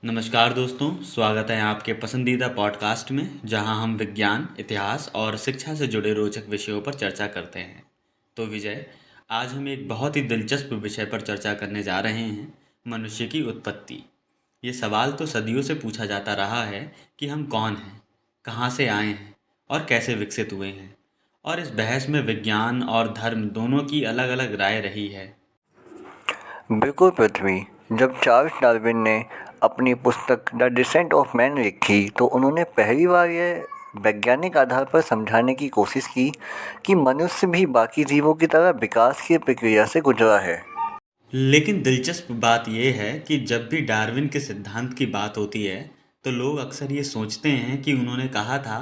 नमस्कार दोस्तों, स्वागत है आपके पसंदीदा पॉडकास्ट में जहां हम विज्ञान, इतिहास और शिक्षा से जुड़े रोचक विषयों पर चर्चा करते हैं। तो विजय, आज हम एक बहुत ही दिलचस्प विषय पर चर्चा करने जा रहे हैं, मनुष्य की उत्पत्ति। ये सवाल तो सदियों से पूछा जाता रहा है कि हम कौन हैं, कहाँ से आए हैं और कैसे विकसित हुए हैं। और इस बहस में विज्ञान और धर्म दोनों की अलग-अलग राय रही है। बिल्कुल पृथ्वी। जब चार्ल्स डार्विन ने अपनी पुस्तक द डिसेंट ऑफ मैन लिखी तो उन्होंने पहली बार यह वैज्ञानिक आधार पर समझाने की कोशिश की कि मनुष्य भी बाकी जीवों की तरह विकास की प्रक्रिया से गुजरा है। लेकिन दिलचस्प बात यह है कि जब भी डार्विन के सिद्धांत की बात होती है तो लोग अक्सर ये सोचते हैं कि उन्होंने कहा था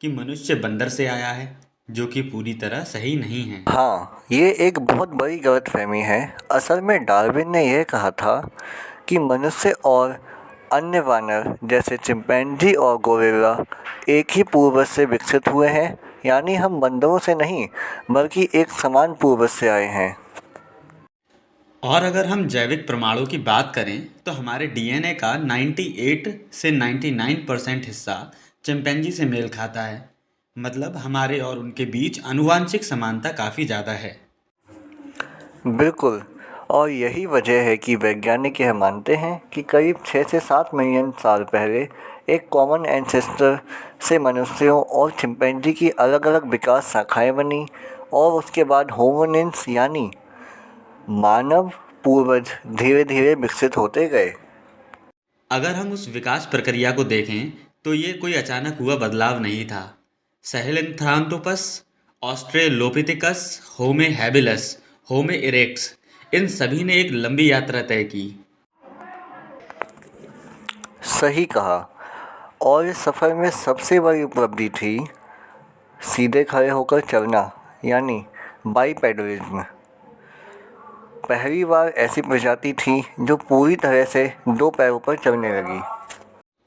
कि मनुष्य बंदर से आया है, जो कि पूरी तरह सही नहीं है। हाँ, ये एक बहुत बड़ी गलतफहमी है। असल में डार्विन ने यह कहा था कि मनुष्य और अन्य वानर जैसे चिंपैंजी और गोरिल्ला एक ही पूर्वज से विकसित हुए हैं, यानी हम बंदरों से नहीं बल्कि एक समान पूर्वज से आए हैं। और अगर हम जैविक प्रमाणों की बात करें तो हमारे डीएनए का 98 से 99% हिस्सा चिंपैंजी से मेल खाता है। मतलब हमारे और उनके बीच आनुवांशिक समानता काफ़ी ज़्यादा है। बिल्कुल। और यही वजह है कि वैज्ञानिक यह मानते हैं कि करीब 6 से 7 मिलियन साल पहले एक कॉमन एंसेस्टर से मनुष्यों और चिंपैंजी की अलग-अलग विकास शाखाएं बनी और उसके बाद होमिनिन्स यानी मानव पूर्वज धीरे-धीरे विकसित होते गए। अगर हम उस विकास प्रक्रिया को देखें तो ये कोई अचानक हुआ बदलाव नहीं था। सहेलेंथ्रांथोपस, ऑस्ट्रेलोपिथेकस, होमे हैबिलस, होमे इरेक्ट्स, इन सभी ने एक लंबी यात्रा तय की। सही कहा। और इस सफ़र में सबसे बड़ी उपलब्धि थी सीधे खड़े होकर चलना, यानी बाइपेडलिज्म। पहली बार ऐसी प्रजाति थी जो पूरी तरह से दो पैरों पर चलने लगी।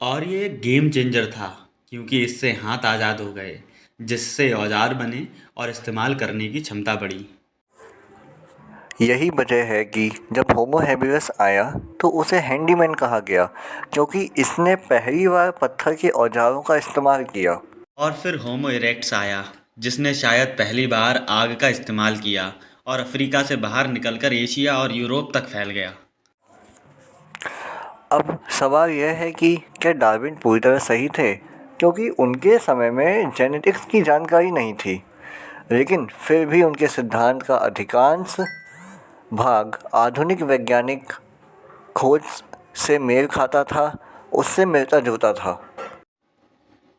और ये एक गेम चेंजर था, क्योंकि इससे हाथ आज़ाद हो गए, जिससे औजार बने और इस्तेमाल करने की क्षमता बढ़ी। यही वजह है कि जब होमो हेबिलस आया तो उसे हैंडीमैन कहा गया, क्योंकि इसने पहली बार पत्थर के औजारों का इस्तेमाल किया। और फिर होमो इरेक्ट्स आया, जिसने शायद पहली बार आग का इस्तेमाल किया और अफ्रीका से बाहर निकलकर एशिया और यूरोप तक फैल गया। अब सवाल यह है कि क्या डार्विन पूरी तरह सही थे, क्योंकि उनके समय में जेनेटिक्स की जानकारी नहीं थी। लेकिन फिर भी उनके सिद्धांत का अधिकांश भाग आधुनिक वैज्ञानिक खोज से मेल खाता था, उससे मिलता जुलता था।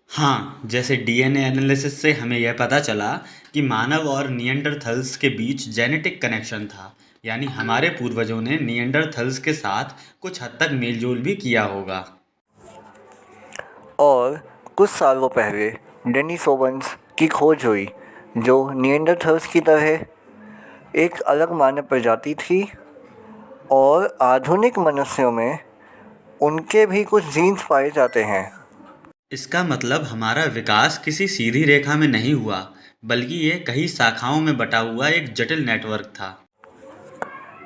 हाँ, जैसे डीएनए एनालिसिस से हमें यह पता चला कि मानव और निएंडरथल्स के बीच जेनेटिक कनेक्शन था, यानी हमारे पूर्वजों ने निएंडरथल्स के साथ कुछ हद तक मेलजोल भी किया होगा। और कुछ सालों पहले डेनिसोवन्स की खोज हुई, जो निएंडरथल्स की तरह एक अलग मानव प्रजाति थी, और आधुनिक मनुष्यों में उनके भी कुछ जीन्स पाए जाते हैं। इसका मतलब हमारा विकास किसी सीधी रेखा में नहीं हुआ, बल्कि ये कई शाखाओं में बटा हुआ एक जटिल नेटवर्क था।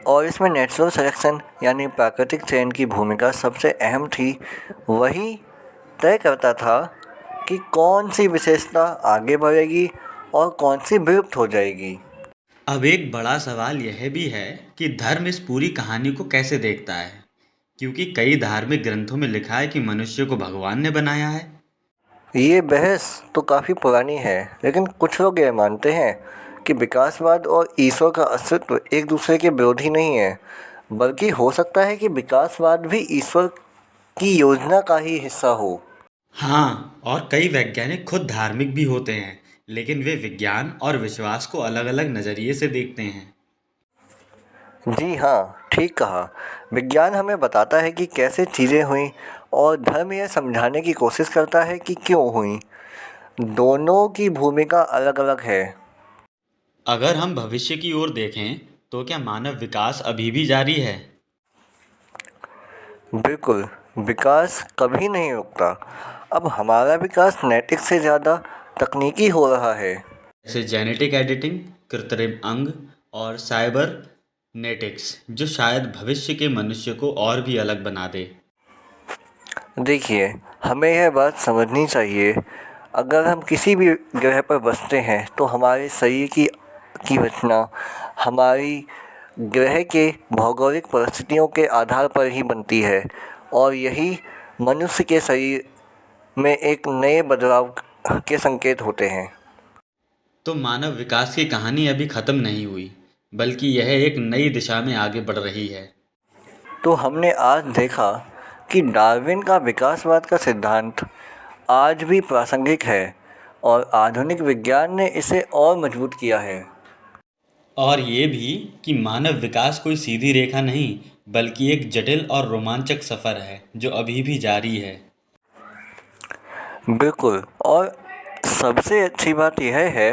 और इसमें नेचुरल सिलेक्शन यानी प्राकृतिक चयन की भूमिका सबसे अहम थी। वही तय करता था कि कौन सी विशेषता आगे बढ़ेगी और कौन सी विलुप्त हो जाएगी। अब एक बड़ा सवाल यह भी है कि धर्म इस पूरी कहानी को कैसे देखता है, क्योंकि कई धार्मिक ग्रंथों में लिखा है कि मनुष्य को भगवान ने बनाया है। ये बहस तो काफ़ी पुरानी है, लेकिन कुछ लोग ये मानते हैं कि विकासवाद और ईश्वर का अस्तित्व एक दूसरे के विरोधी नहीं है, बल्कि हो सकता है कि विकासवाद भी ईश्वर की योजना का ही हिस्सा हो। हाँ, और कई वैज्ञानिक खुद धार्मिक भी होते हैं, लेकिन वे विज्ञान और विश्वास को अलग-अलग नज़रिए से देखते हैं। जी हाँ, ठीक कहा। विज्ञान हमें बताता है कि कैसे चीज़ें हुईं, और धर्म यह समझाने की कोशिश करता है कि क्यों हुईं। दोनों की भूमिका अलग-अलग है। अगर हम भविष्य की ओर देखें, तो क्या मानव विकास अभी भी जारी है? बिल्कुल, विकास कभी नहीं रुकता। अब हमारा विकास नैतिक से ज़्यादा तकनीकी हो रहा है। जैसे जेनेटिक एडिटिंग, कृत्रिम अंग और साइबरनेटिक्स, जो शायद भविष्य के मनुष्य को और भी अलग बना दे। देखिए, हमें यह बात समझनी चाहिए, अगर हम किसी भी ग्रह पर बसते हैं तो हमारे शरीर की रचना हमारी ग्रह के भौगोलिक परिस्थितियों के आधार पर ही बनती है और यही मनुष्य के शरीर में एक नए बदलाव के संकेत होते हैं। तो मानव विकास की कहानी अभी ख़त्म नहीं हुई, बल्कि यह एक नई दिशा में आगे बढ़ रही है। तो हमने आज देखा कि डार्विन का विकासवाद का सिद्धांत आज भी प्रासंगिक है और आधुनिक विज्ञान ने इसे और मजबूत किया है। और ये भी कि मानव विकास कोई सीधी रेखा नहीं, बल्कि एक जटिल और रोमांचक सफ़र है जो अभी भी जारी है। बिल्कुल, और सबसे अच्छी बात यह है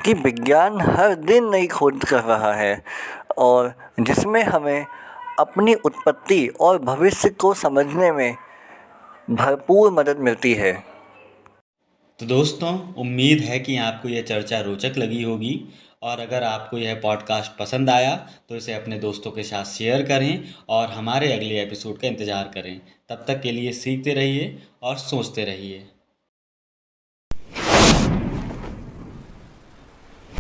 कि विज्ञान हर दिन नई खोज कर रहा है और जिसमें हमें अपनी उत्पत्ति और भविष्य को समझने में भरपूर मदद मिलती है। तो दोस्तों, उम्मीद है कि आपको यह चर्चा रोचक लगी होगी, और अगर आपको यह पॉडकास्ट पसंद आया तो इसे अपने दोस्तों के साथ शेयर करें और हमारे अगले एपिसोड का इंतज़ार करें। तब तक के लिए सीखते रहिए और सोचते रहिए।